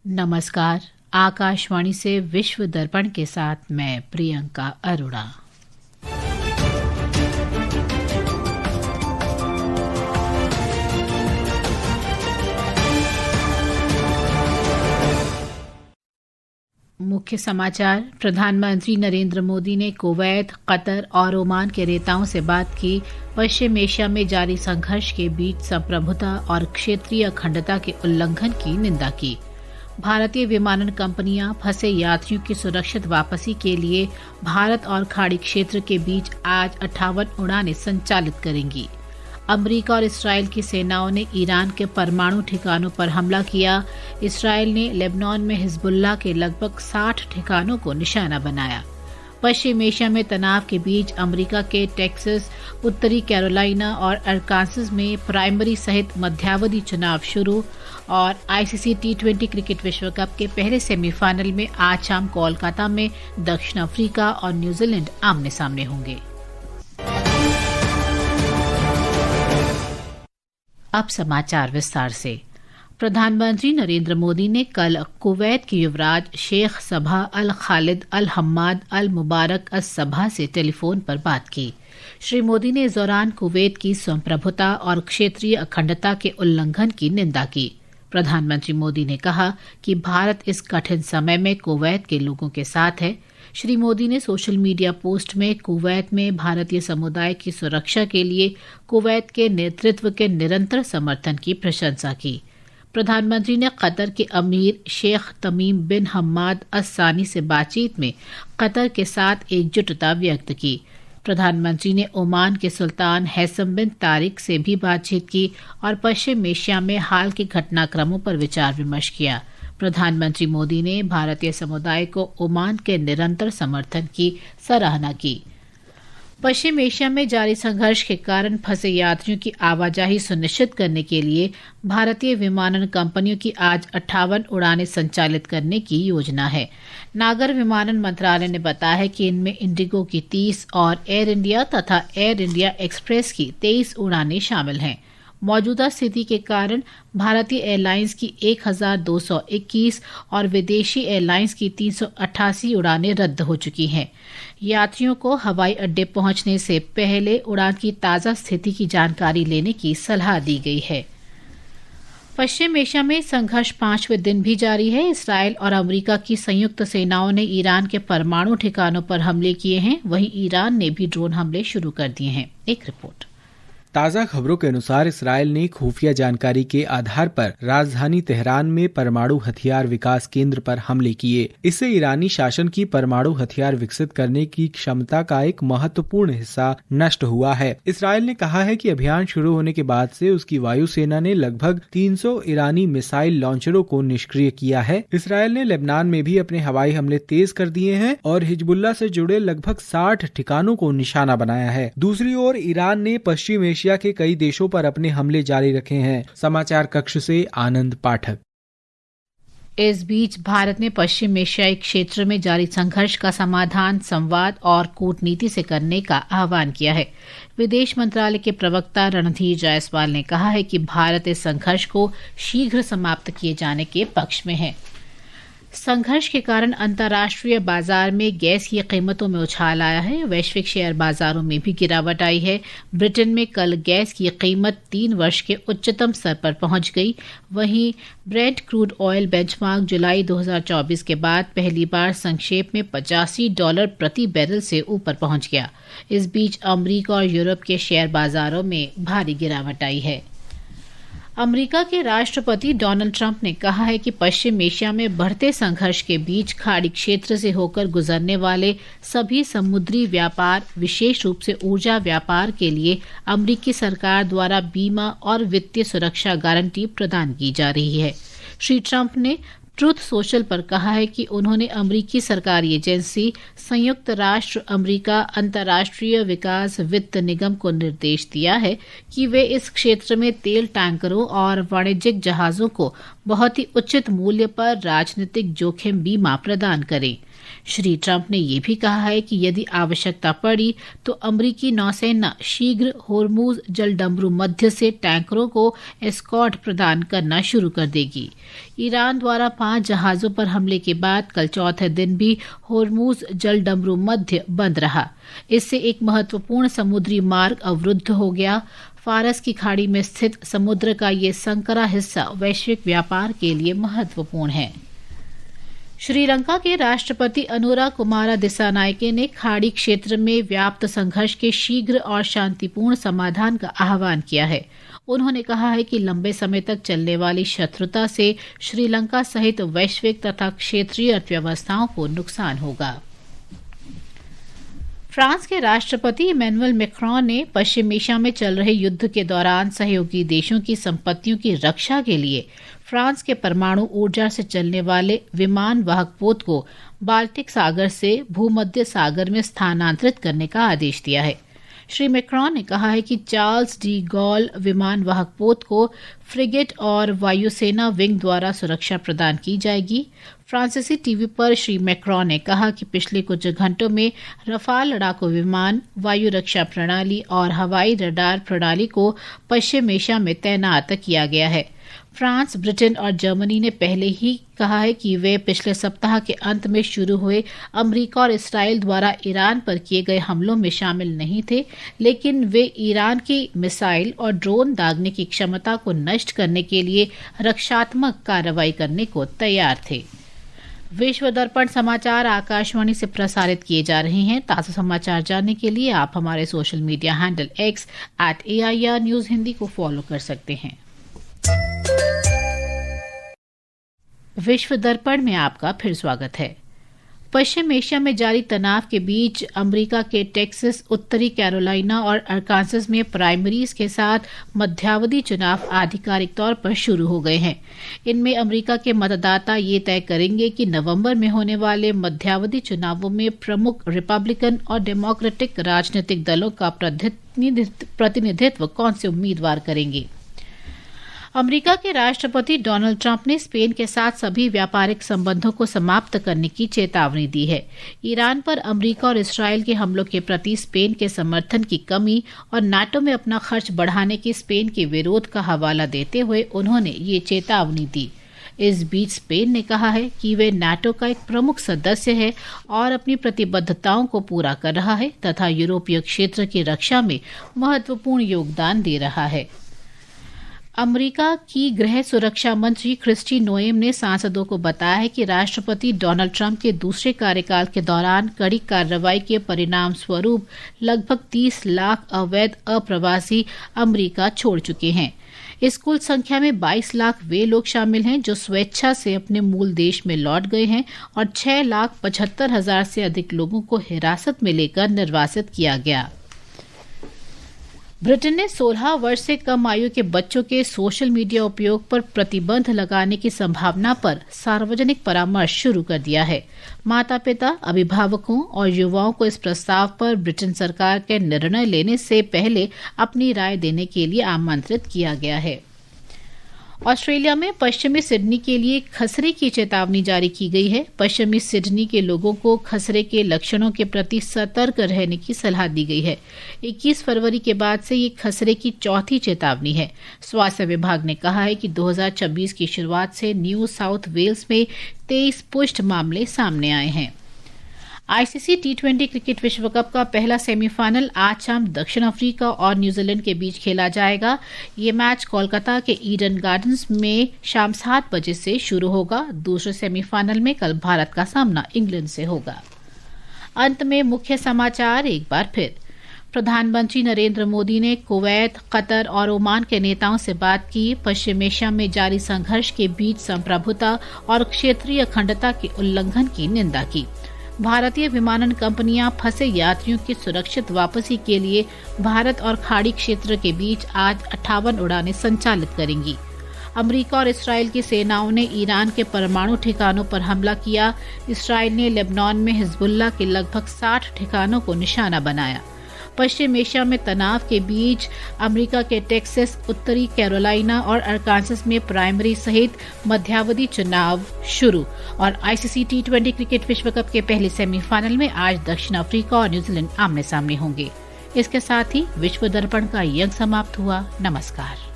नमस्कार। आकाशवाणी से विश्व दर्पण के साथ मैं प्रियंका अरोड़ा। मुख्य समाचार। प्रधानमंत्री नरेंद्र मोदी ने कुवैत, कतर और ओमान के नेताओं से बात की। पश्चिम एशिया में जारी संघर्ष के बीच संप्रभुता और क्षेत्रीय अखंडता के उल्लंघन की निंदा की। भारतीय विमानन कंपनियां फंसे यात्रियों की सुरक्षित वापसी के लिए भारत और खाड़ी क्षेत्र के बीच आज 58 उड़ानें संचालित करेंगी। अमेरिका और इसराइल की सेनाओं ने ईरान के परमाणु ठिकानों पर हमला किया। इसराइल ने लेबनान में हिजबुल्लाह के लगभग 60 ठिकानों को निशाना बनाया। पश्चिम एशिया में तनाव के बीच अमेरिका के टेक्सास, उत्तरी कैरोलिना और अरकानसास में प्राइमरी सहित मध्यावधि चुनाव शुरू। और आईसीसी टी20 क्रिकेट विश्व कप के पहले सेमीफाइनल में आज शाम कोलकाता में दक्षिण अफ्रीका और न्यूजीलैंड आमने सामने होंगे। अब समाचार विस्तार से। प्रधानमंत्री नरेंद्र मोदी ने कल कुवैत के युवराज शेख सबा अल खालिद अल हम्माद अल मुबारक अस सबा से टेलीफोन पर बात की। श्री मोदी ने इस दौरान कुवैत की संप्रभुता और क्षेत्रीय अखंडता के उल्लंघन की निंदा की। प्रधानमंत्री मोदी ने कहा कि भारत इस कठिन समय में कुवैत के लोगों के साथ है। श्री मोदी ने सोशल मीडिया पोस्ट में कुवैत में भारतीय समुदाय की सुरक्षा के लिए कुवैत के नेतृत्व के निरंतर समर्थन की प्रशंसा की। प्रधानमंत्री ने कतर के अमीर शेख तमीम बिन हम्माद अस सानी से बातचीत में कतर के साथ एकजुटता व्यक्त की। प्रधानमंत्री ने ओमान के सुल्तान हैसम बिन तारिक से भी बातचीत की और पश्चिम एशिया में हाल के घटनाक्रमों पर विचार विमर्श किया। प्रधानमंत्री मोदी ने भारतीय समुदाय को ओमान के निरंतर समर्थन की सराहना की। पश्चिम एशिया में जारी संघर्ष के कारण फंसे यात्रियों की आवाजाही सुनिश्चित करने के लिए भारतीय विमानन कंपनियों की आज 58 उड़ानें संचालित करने की योजना है। नागर विमानन मंत्रालय ने बताया है कि इनमें इंडिगो की 30 और एयर इंडिया तथा एयर इंडिया एक्सप्रेस की 23 उड़ानें शामिल हैं। मौजूदा स्थिति के कारण भारतीय एयरलाइंस की 1221 और विदेशी एयरलाइंस की 388 उड़ानें रद्द हो चुकी हैं। यात्रियों को हवाई अड्डे पहुंचने से पहले उड़ान की ताज़ा स्थिति की जानकारी लेने की सलाह दी गई है। पश्चिम एशिया में संघर्ष 5वें दिन भी जारी है। इसराइल और अमेरिका की संयुक्त सेनाओं ने ईरान के परमाणु ठिकानों पर हमले किए हैं। वहीं ईरान ने भी ड्रोन हमले शुरू कर दिए हैं। एक रिपोर्ट। ताज़ा खबरों के अनुसार इसराइल ने खुफिया जानकारी के आधार पर राजधानी तेहरान में परमाणु हथियार विकास केंद्र पर हमले किए। इससे ईरानी शासन की परमाणु हथियार विकसित करने की क्षमता का एक महत्वपूर्ण हिस्सा नष्ट हुआ है। इसराइल ने कहा है कि अभियान शुरू होने के बाद से उसकी वायुसेना ने लगभग 300 ईरानी मिसाइल लॉन्चरों को निष्क्रिय किया है। इसराइल ने लेबनान में भी अपने हवाई हमले तेज कर दिए हैं और हिजबुल्लाह से जुड़े लगभग 60 ठिकानों को निशाना बनाया है। दूसरी ओर ईरान ने पश्चिम एशिया के कई देशों पर अपने हमले जारी रखे हैं। समाचार कक्ष से आनंद पाठक। इस बीच भारत ने पश्चिम एशियाई क्षेत्र में जारी संघर्ष का समाधान संवाद और कूटनीति से करने का आह्वान किया है। विदेश मंत्रालय के प्रवक्ता रणधीर जायसवाल ने कहा है कि भारत इस संघर्ष को शीघ्र समाप्त किए जाने के पक्ष में है। संघर्ष के कारण अंतर्राष्ट्रीय बाजार में गैस की कीमतों में उछाल आया है। वैश्विक शेयर बाजारों में भी गिरावट आई है। ब्रिटेन में कल गैस की कीमत 3 वर्ष के उच्चतम स्तर पर पहुंच गई। वहीं ब्रेंट क्रूड ऑयल बेंचमार्क जुलाई 2024 के बाद पहली बार संक्षेप में $85 प्रति बैरल से ऊपर पहुंच गया। इस बीच अमेरिका और यूरोप के शेयर बाजारों में भारी गिरावट आई है। अमेरिका के राष्ट्रपति डोनाल्ड ट्रंप ने कहा है कि पश्चिम एशिया में बढ़ते संघर्ष के बीच खाड़ी क्षेत्र से होकर गुजरने वाले सभी समुद्री व्यापार, विशेष रूप से ऊर्जा व्यापार के लिए अमेरिकी सरकार द्वारा बीमा और वित्तीय सुरक्षा गारंटी प्रदान की जा रही है। श्री ट्रंप ने ट्रूथ सोशल पर कहा है कि उन्होंने अमेरिकी सरकारी एजेंसी संयुक्त राष्ट्र अमेरिका अंतर्राष्ट्रीय विकास वित्त निगम को निर्देश दिया है कि वे इस क्षेत्र में तेल टैंकरों और वाणिज्यिक जहाजों को बहुत ही उचित मूल्य पर राजनीतिक जोखिम बीमा प्रदान करें। श्री ट्रंप ने ये भी कहा है कि यदि आवश्यकता पड़ी तो अमेरिकी नौसेना शीघ्र होर्मुज जलडमरू मध्य से टैंकरों को एस्कॉर्ट प्रदान करना शुरू कर देगी। ईरान द्वारा 5 जहाजों पर हमले के बाद कल चौथे दिन भी होर्मुज जलडमरू मध्य बंद रहा। इससे एक महत्वपूर्ण समुद्री मार्ग अवरुद्ध हो गया। फारस की खाड़ी में स्थित समुद्र का ये संकरा हिस्सा वैश्विक व्यापार के लिए महत्वपूर्ण है। श्रीलंका के राष्ट्रपति अनुरा कुमारा दिसानायके ने खाड़ी क्षेत्र में व्याप्त संघर्ष के शीघ्र और शांतिपूर्ण समाधान का आह्वान किया है। उन्होंने कहा है कि लंबे समय तक चलने वाली शत्रुता से श्रीलंका सहित वैश्विक तथा क्षेत्रीय अर्थव्यवस्थाओं को नुकसान होगा। फ्रांस के राष्ट्रपति इमैनुअल मैक्रोन ने पश्चिम एशिया में चल रहे युद्ध के दौरान सहयोगी देशों की संपत्तियों की रक्षा के लिए फ्रांस के परमाणु ऊर्जा से चलने वाले विमान वाहक पोत को बाल्टिक सागर से भूमध्य सागर में स्थानांतरित करने का आदेश दिया है। श्री मैक्रोन ने कहा है कि चार्ल्स डी गॉल विमान वाहक पोत को फ्रिगेट और वायुसेना विंग द्वारा सुरक्षा प्रदान की जाएगी। फ्रांसीसी टीवी पर श्री मैक्रोन ने कहा कि पिछले कुछ घंटों में रफाल लड़ाकू विमान, वायु रक्षा प्रणाली और हवाई रडार प्रणाली को पश्चिम एशिया में तैनात किया गया है। फ्रांस, ब्रिटेन और जर्मनी ने पहले ही कहा है कि वे पिछले सप्ताह के अंत में शुरू हुए अमेरिका और इसराइल द्वारा ईरान पर किए गए हमलों में शामिल नहीं थे, लेकिन वे ईरान की मिसाइल और ड्रोन दागने की क्षमता को नष्ट करने के लिए रक्षात्मक कार्रवाई करने को तैयार थे। विश्व दर्पण समाचार आकाशवाणी से प्रसारित किए जा रहे हैं। ताज़ा समाचार जानने के लिए आप हमारे social media handle X @AIR News Hindi को फॉलो कर सकते हैं। विश्व दर्पण में आपका फिर स्वागत है। पश्चिम एशिया में जारी तनाव के बीच अमेरिका के टेक्सास, उत्तरी कैरोलिना और अरकानसास में प्राइमरीज के साथ मध्यावधि चुनाव आधिकारिक तौर पर शुरू हो गए हैं। इनमें अमेरिका के मतदाता ये तय करेंगे कि नवंबर में होने वाले मध्यावधि चुनावों में प्रमुख रिपब्लिकन और डेमोक्रेटिक राजनीतिक दलों का प्रतिनिधित्व कौन से उम्मीदवार करेंगे। अमेरिका के राष्ट्रपति डोनाल्ड ट्रंप ने स्पेन के साथ सभी व्यापारिक संबंधों को समाप्त करने की चेतावनी दी है। ईरान पर अमेरिका और इसराइल के हमलों के प्रति स्पेन के समर्थन की कमी और नाटो में अपना खर्च बढ़ाने के स्पेन के विरोध का हवाला देते हुए उन्होंने ये चेतावनी दी। इस बीच स्पेन ने कहा है कि वे नाटो का एक प्रमुख सदस्य है और अपनी प्रतिबद्धताओं को पूरा कर रहा है तथा यूरोपीय क्षेत्र की रक्षा में महत्वपूर्ण योगदान दे रहा है। अमेरिका की गृह सुरक्षा मंत्री क्रिस्टी नोएम ने सांसदों को बताया है कि राष्ट्रपति डोनाल्ड ट्रंप के दूसरे कार्यकाल के दौरान कड़ी कार्रवाई के परिणाम स्वरूप लगभग 30 लाख अवैध अप्रवासी अमेरिका छोड़ चुके हैं। इस कुल संख्या में 22 लाख वे लोग शामिल हैं जो स्वेच्छा से अपने मूल देश में लौट गए हैं और 6,75,000 से अधिक लोगों को हिरासत में लेकर निर्वासित किया गया। ब्रिटेन ने 16 वर्ष से कम आयु के बच्चों के सोशल मीडिया उपयोग पर प्रतिबंध लगाने की संभावना पर सार्वजनिक परामर्श शुरू कर दिया है। माता-पिता, अभिभावकों और युवाओं को इस प्रस्ताव पर ब्रिटेन सरकार के निर्णय लेने से पहले अपनी राय देने के लिए आमंत्रित किया गया है। ऑस्ट्रेलिया में पश्चिमी सिडनी के लिए खसरे की चेतावनी जारी की गई है। पश्चिमी सिडनी के लोगों को खसरे के लक्षणों के प्रति सतर्क रहने की सलाह दी गई है। 21 फरवरी के बाद से ये खसरे की चौथी चेतावनी है। स्वास्थ्य विभाग ने कहा है कि 2026 की शुरुआत से न्यू साउथ वेल्स में 23 पुष्ट मामले सामने आए हैं। आईसीसी T20 क्रिकेट विश्व कप का पहला सेमीफाइनल आज शाम दक्षिण अफ्रीका और न्यूजीलैंड के बीच खेला जाएगा। ये मैच कोलकाता के ईडन गार्डन्स में शाम 7 बजे से शुरू होगा। दूसरे सेमीफाइनल में कल भारत का सामना इंग्लैंड से होगा। अंत में मुख्य समाचार एक बार फिर। प्रधानमंत्री नरेंद्र मोदी ने कुवैत, कतर और ओमान के नेताओं से बात की। पश्चिम एशिया में जारी संघर्ष के बीच संप्रभुता और क्षेत्रीय अखंडता के उल्लंघन की निंदा की। भारतीय विमानन कंपनियां फंसे यात्रियों की सुरक्षित वापसी के लिए भारत और खाड़ी क्षेत्र के बीच आज 58 उड़ानें संचालित करेंगी। अमेरिका और इसराइल की सेनाओं ने ईरान के परमाणु ठिकानों पर हमला किया। इसराइल ने लेबनान में हिजबुल्लाह के लगभग 60 ठिकानों को निशाना बनाया। पश्चिम एशिया में तनाव के बीच अमेरिका के टेक्सास, उत्तरी कैरोलिना और अरकानसस में प्राइमरी सहित मध्यावधि चुनाव शुरू। और आईसीसी T20 क्रिकेट विश्व कप के पहले सेमीफाइनल में आज दक्षिण अफ्रीका और न्यूजीलैंड आमने सामने होंगे। इसके साथ ही विश्व दर्पण का ये अंक समाप्त हुआ। नमस्कार।